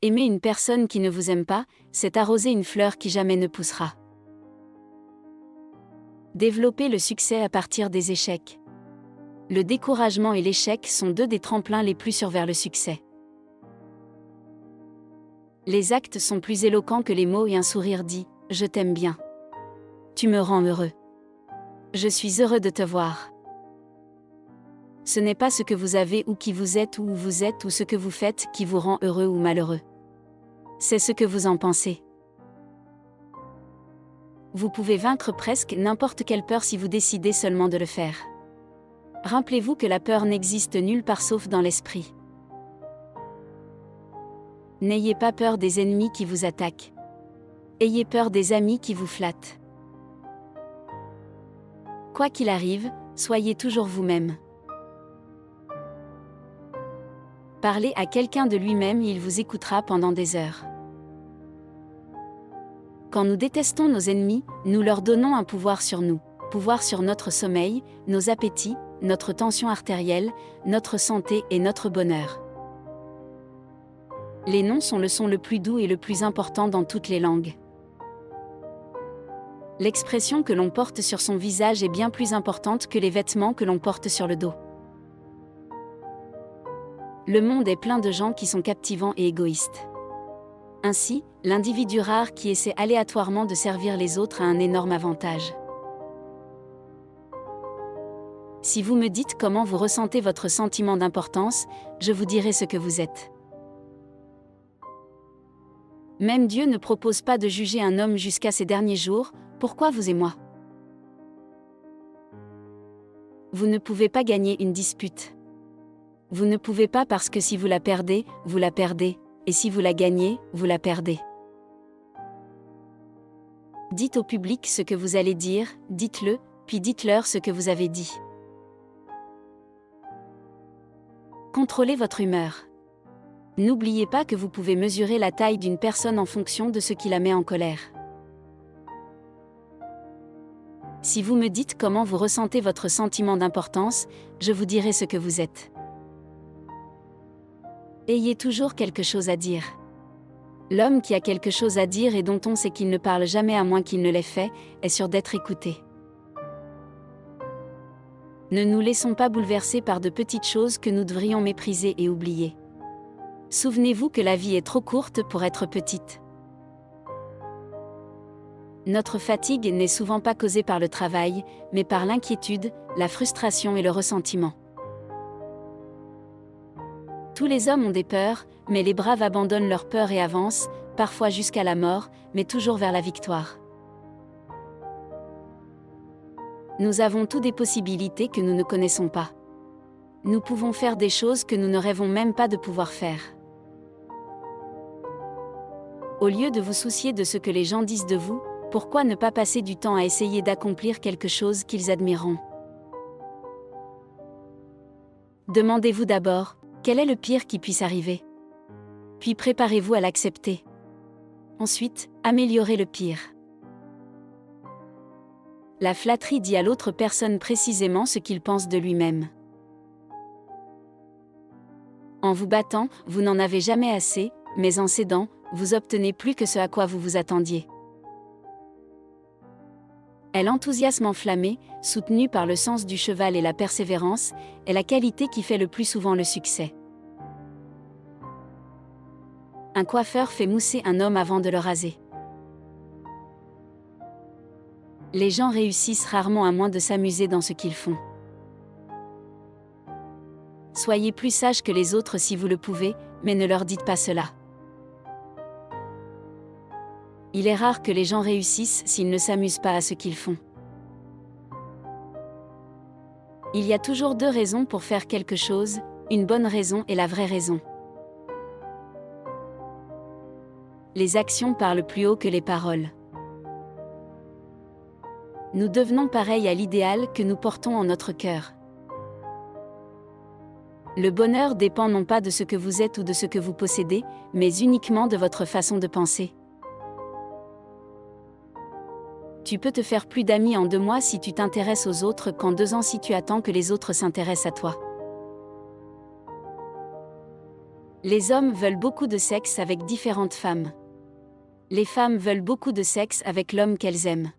Aimer une personne qui ne vous aime pas, c'est arroser une fleur qui jamais ne poussera. Développer le succès à partir des échecs. Le découragement et l'échec sont deux des tremplins les plus sûrs vers le succès. Les actes sont plus éloquents que les mots et un sourire dit « Je t'aime bien. Tu me rends heureux. Je suis heureux de te voir. » Ce n'est pas ce que vous avez ou qui vous êtes ou où vous êtes ou ce que vous faites qui vous rend heureux ou malheureux. C'est ce que vous en pensez. Vous pouvez vaincre presque n'importe quelle peur si vous décidez seulement de le faire. Rappelez-vous que la peur n'existe nulle part sauf dans l'esprit. N'ayez pas peur des ennemis qui vous attaquent. Ayez peur des amis qui vous flattent. Quoi qu'il arrive, soyez toujours vous-même. Parlez à quelqu'un de lui-même et il vous écoutera pendant des heures. Quand nous détestons nos ennemis, nous leur donnons un pouvoir sur nous. Pouvoir sur notre sommeil, nos appétits, notre tension artérielle, notre santé et notre bonheur. Les noms sont le son le plus doux et le plus important dans toutes les langues. L'expression que l'on porte sur son visage est bien plus importante que les vêtements que l'on porte sur le dos. Le monde est plein de gens qui sont captivants et égoïstes. Ainsi, l'individu rare qui essaie aléatoirement de servir les autres a un énorme avantage. Si vous me dites comment vous ressentez votre sentiment d'importance, je vous dirai ce que vous êtes. Même Dieu ne propose pas de juger un homme jusqu'à ses derniers jours, pourquoi vous et moi? Vous ne pouvez pas gagner une dispute. Vous ne pouvez pas parce que si vous la perdez, et si vous la gagnez, vous la perdez. Dites au public ce que vous allez dire, dites-le, puis dites-leur ce que vous avez dit. Contrôlez votre humeur. N'oubliez pas que vous pouvez mesurer la taille d'une personne en fonction de ce qui la met en colère. Si vous me dites comment vous ressentez votre sentiment d'importance, je vous dirai ce que vous êtes. Ayez toujours quelque chose à dire. L'homme qui a quelque chose à dire et dont on sait qu'il ne parle jamais à moins qu'il ne l'ait fait, est sûr d'être écouté. Ne nous laissons pas bouleverser par de petites choses que nous devrions mépriser et oublier. Souvenez-vous que la vie est trop courte pour être petite. Notre fatigue n'est souvent pas causée par le travail, mais par l'inquiétude, la frustration et le ressentiment. Tous les hommes ont des peurs, mais les braves abandonnent leurs peurs et avancent, parfois jusqu'à la mort, mais toujours vers la victoire. Nous avons tous des possibilités que nous ne connaissons pas. Nous pouvons faire des choses que nous ne rêvons même pas de pouvoir faire. Au lieu de vous soucier de ce que les gens disent de vous, pourquoi ne pas passer du temps à essayer d'accomplir quelque chose qu'ils admireront? Demandez-vous d'abord, quel est le pire qui puisse arriver? Puis préparez-vous à l'accepter. Ensuite, améliorez le pire. La flatterie dit à l'autre personne précisément ce qu'il pense de lui-même. En vous battant, vous n'en avez jamais assez, mais en cédant, vous obtenez plus que ce à quoi vous vous attendiez. L'enthousiasme enflammé, soutenu par le sens du cheval et la persévérance, est la qualité qui fait le plus souvent le succès. Un coiffeur fait mousser un homme avant de le raser. Les gens réussissent rarement à moins de s'amuser dans ce qu'ils font. Soyez plus sages que les autres si vous le pouvez, mais ne leur dites pas cela. Il est rare que les gens réussissent s'ils ne s'amusent pas à ce qu'ils font. Il y a toujours deux raisons pour faire quelque chose, une bonne raison et la vraie raison. Les actions parlent plus haut que les paroles. Nous devenons pareils à l'idéal que nous portons en notre cœur. Le bonheur dépend non pas de ce que vous êtes ou de ce que vous possédez, mais uniquement de votre façon de penser. Tu peux te faire plus d'amis en 2 mois si tu t'intéresses aux autres qu'en 2 ans si tu attends que les autres s'intéressent à toi. Les hommes veulent beaucoup de sexe avec différentes femmes. Les femmes veulent beaucoup de sexe avec l'homme qu'elles aiment.